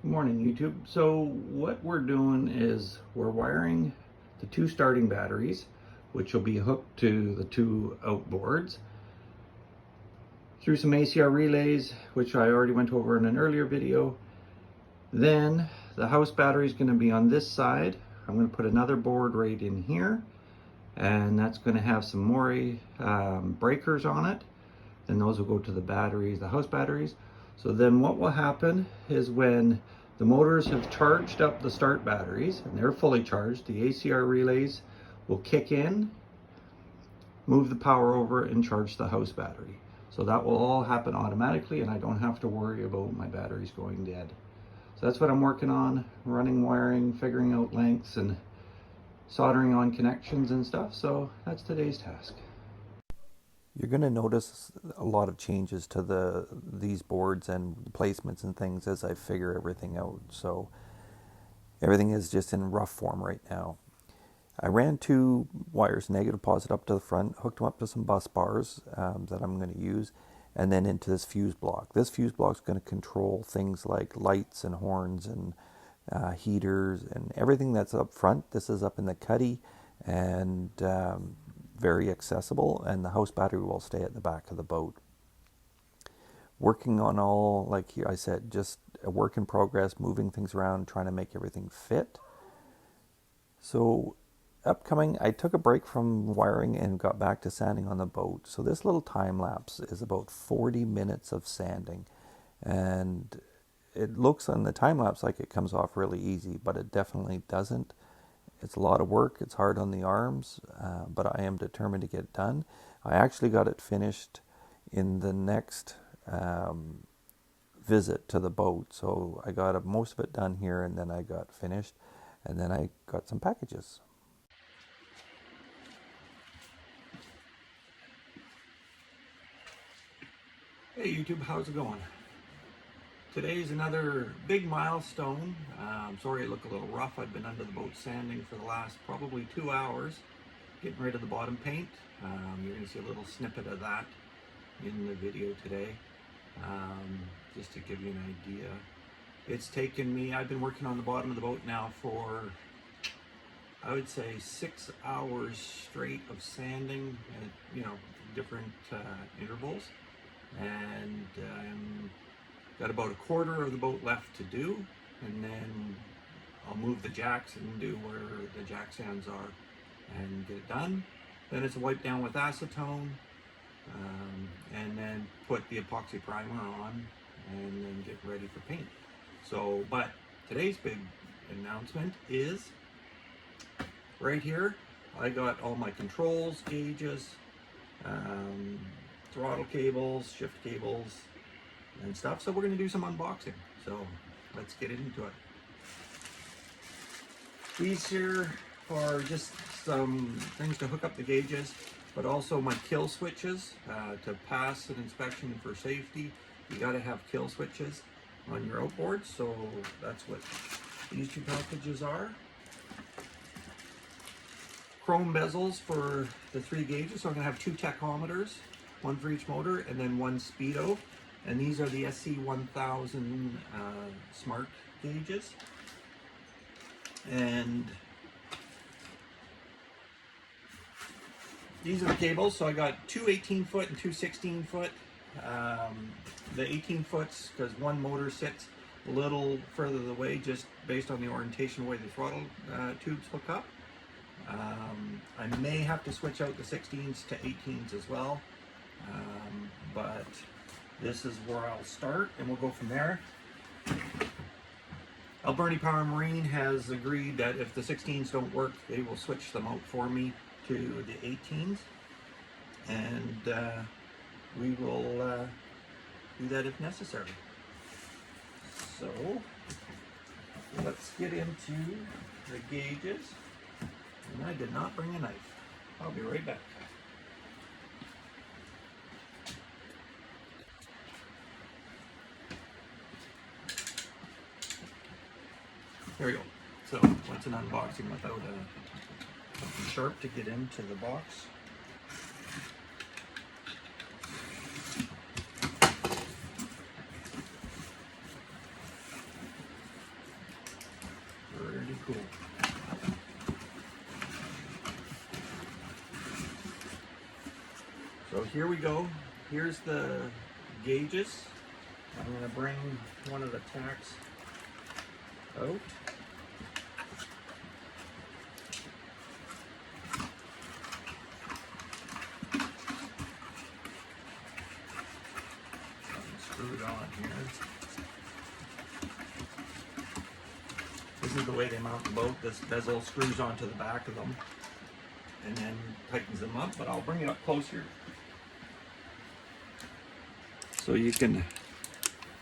Good morning, YouTube. So what we're doing is we're wiring the two starting batteries, which will be hooked to the two outboards, through some ACR relays, which I already went over in an earlier video. Then the house battery is going to be on this side. I'm going to put another board right in here, and that's going to have some Mori breakers on it. And those will go to the batteries, the house batteries. So then what will happen is when the motors have charged up the start batteries and they're fully charged, the ACR relays will kick in, move the power over and charge the house battery. So that will all happen automatically and I don't have to worry about my batteries going dead. So that's what I'm working on, running wiring, figuring out lengths and soldering on connections and stuff. So that's today's task. You're going to notice a lot of changes to these boards and placements and things as I figure everything out. So everything is just in rough form right now. I ran two wires, negative, positive, up to the front, hooked them up to some bus bars that I'm going to use, and then into this fuse block. This fuse block is going to control things like lights and horns and heaters and everything that's up front. This is up in the cuddy and very accessible, and the house battery will stay at the back of the boat. Working on all, like I said, just a work in progress, moving things around, trying to make everything fit. So upcoming, I took a break from wiring and got back to sanding on the boat. So this little time lapse is about 40 minutes of sanding, and it looks on the time lapse like it comes off really easy, but it definitely doesn't. It's a lot of work. It's hard on the arms, but I am determined to get it done. I actually got it finished in the next visit to the boat. So I got most of it done here, and then I got finished, and then I got some packages. Hey YouTube, how's it going? Today is another big milestone. Sorry I look a little rough. I've been under the boat sanding for the last probably 2 hours, getting rid of the bottom paint. You're going to see a little snippet of that in the video today, just to give you an idea. It's taken me, I've been working on the bottom of the boat now for, I would say, 6 hours straight of sanding at, different intervals. And got about a quarter of the boat left to do, and then I'll move the jacks and do where the jack sands are and get it done. Then it's a wipe down with acetone, and then put the epoxy primer on and then get ready for paint. So, but today's big announcement is right here. I got all my controls, gauges, throttle cables, shift cables, and stuff. So we're going to do some unboxing. So let's get into it. These here are just some things to hook up the gauges, but also my kill switches. To pass an inspection for safety, you got to have kill switches on your outboard. So that's what these two packages are. Chrome bezels for the 3 gauges. So I'm going to have 2 tachometers, one for each motor, and then 1 speedo. And these are the SC1000 smart gauges. And these are the cables. So I got 2 18-foot and 2 16-foot. The 18 foots, because one motor sits a little further away just based on the orientation of the way the throttle tubes hook up. I may have to switch out the 16s to 18s as well, but this is where I'll start and we'll go from there. Alberni Power Marine has agreed that if the 16s don't work, they will switch them out for me to the 18s, and we will do that if necessary. So let's get into the gauges. And I did not bring a knife. I'll be right back. There we go. So what's an unboxing without something sharp to get into the box? cool. So here we go. Here's the gauges. I'm going to bring one of the tacks out. Screw it on here. This is the way they mount the boat. This bezel screws onto the back of them and then tightens them up, but I'll bring it up closer so you can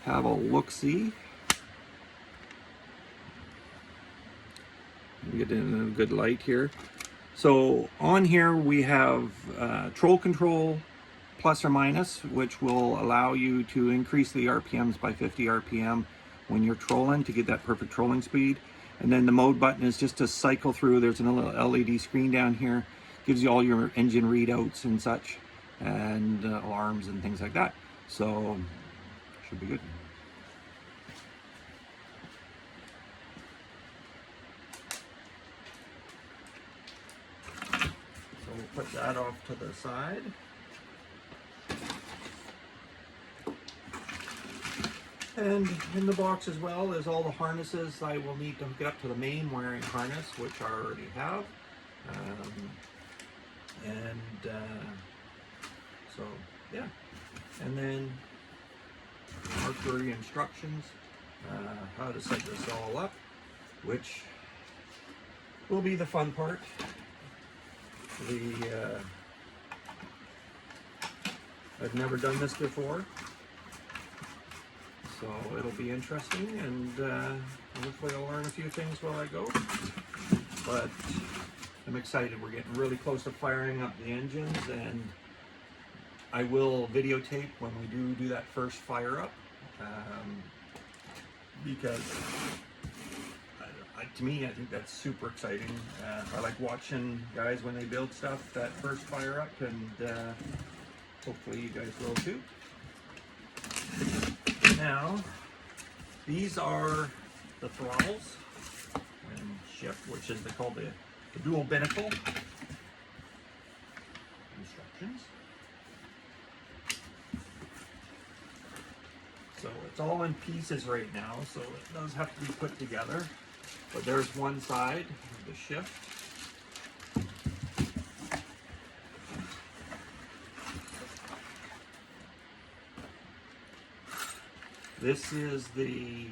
have a look-see. Get in a good light here. So on here we have troll control plus or minus, which will allow you to increase the RPMs by 50 RPM when you're trolling to get that perfect trolling speed. And then the mode button is just to cycle through. There's a little LED screen down here, gives you all your engine readouts and such, and alarms and things like that. So should be good. So we'll put that off to the side. And in the box as well is all the harnesses I will need to hook it up to the main wiring harness, which I already have. So yeah, and then Mercury instructions, how to set this all up, which will be the fun part. I've never done this before, so it'll be interesting, and hopefully I'll learn a few things while I go. But I'm excited. We're getting really close to firing up the engines, and I will videotape when we do that first fire up, because to me, I think that's super exciting. I like watching guys when they build stuff, that first fire up, and hopefully you guys will too. Now, these are the throttles and shift, which is called the dual binnacle instructions. So it's all in pieces right now, so it does have to be put together. But there's one side of the shift. This is the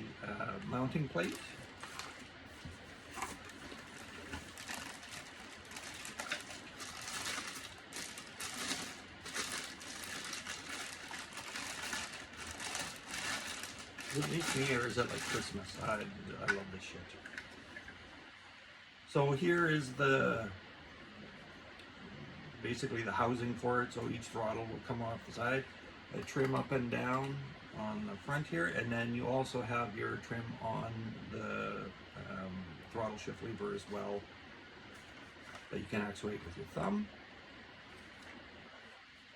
mounting plate. Is it makes me, or is it like Christmas? I love this shit. So here is basically the housing for it. So each throttle will come off the side. A trim up and down on the front here, and then you also have your trim on the throttle shift lever as well that you can actuate with your thumb.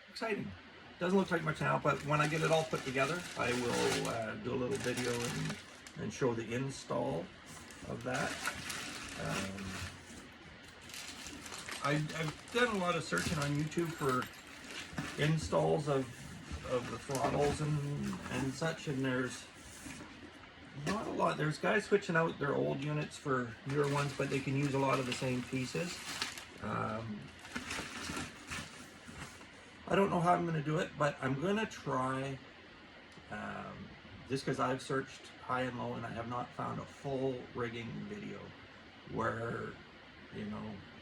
Exciting. Doesn't look like much now, but when I get it all put together, I will do a little video and show the install of that. I've done a lot of searching on YouTube for installs of the throttles and such, and there's not a lot. There's guys switching out their old units for newer ones, but they can use a lot of the same pieces. I don't know how I'm going to do it, but I'm going to try, just because I've searched high and low and I have not found a full rigging video where, you know,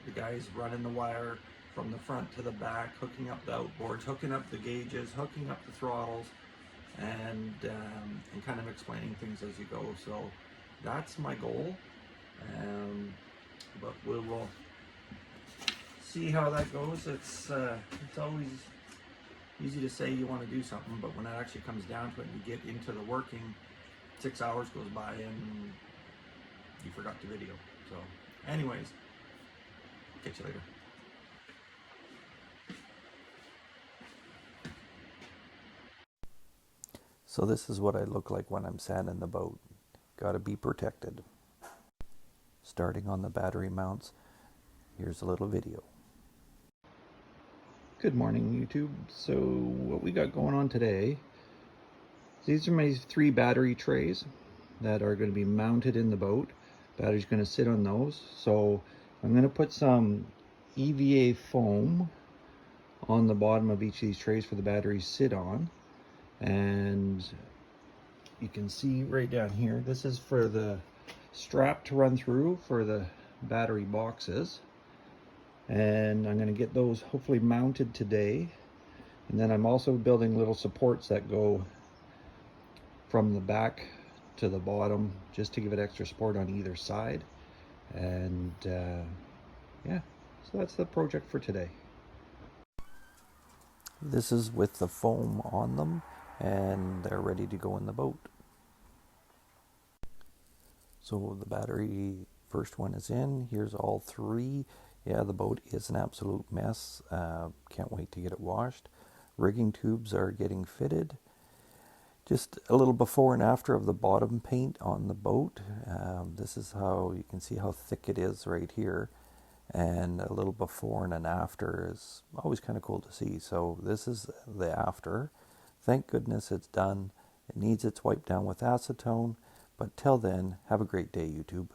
the guy's running the wire from the front to the back, hooking up the outboards, hooking up the gauges, hooking up the throttles, and kind of explaining things as you go. So that's my goal, but we will see how that goes. It's always easy to say you want to do something, but when it actually comes down to it and you get into the working, 6 hours goes by and you forgot to video. So anyways, catch you later. So this is what I look like when I'm sanding the boat. Gotta be protected. starting on the battery mounts. Here's a little video. Good morning, YouTube. So what we got going on today, these are my 3 battery trays that are going to be mounted in the boat. Battery's going to sit on those. So I'm going to put some EVA foam on the bottom of each of these trays for the batteries sit on. And you can see right down here, this is for the strap to run through for the battery boxes. And I'm going to get those hopefully mounted today. And then I'm also building little supports that go from the back to the bottom just to give it extra support on either side. And yeah, so that's the project for today. This is with the foam on them, and they're ready to go in the boat. So the battery, first one is in. Here's all 3. Yeah, the boat is an absolute mess. Can't wait to get it washed. Rigging tubes are getting fitted. Just a little before and after of the bottom paint on the boat. This is how you can see how thick it is right here. And a little before and an after is always kind of cool to see. So this is the after. Thank goodness it's done. It needs its wipe down with acetone. But till then, have a great day, YouTube.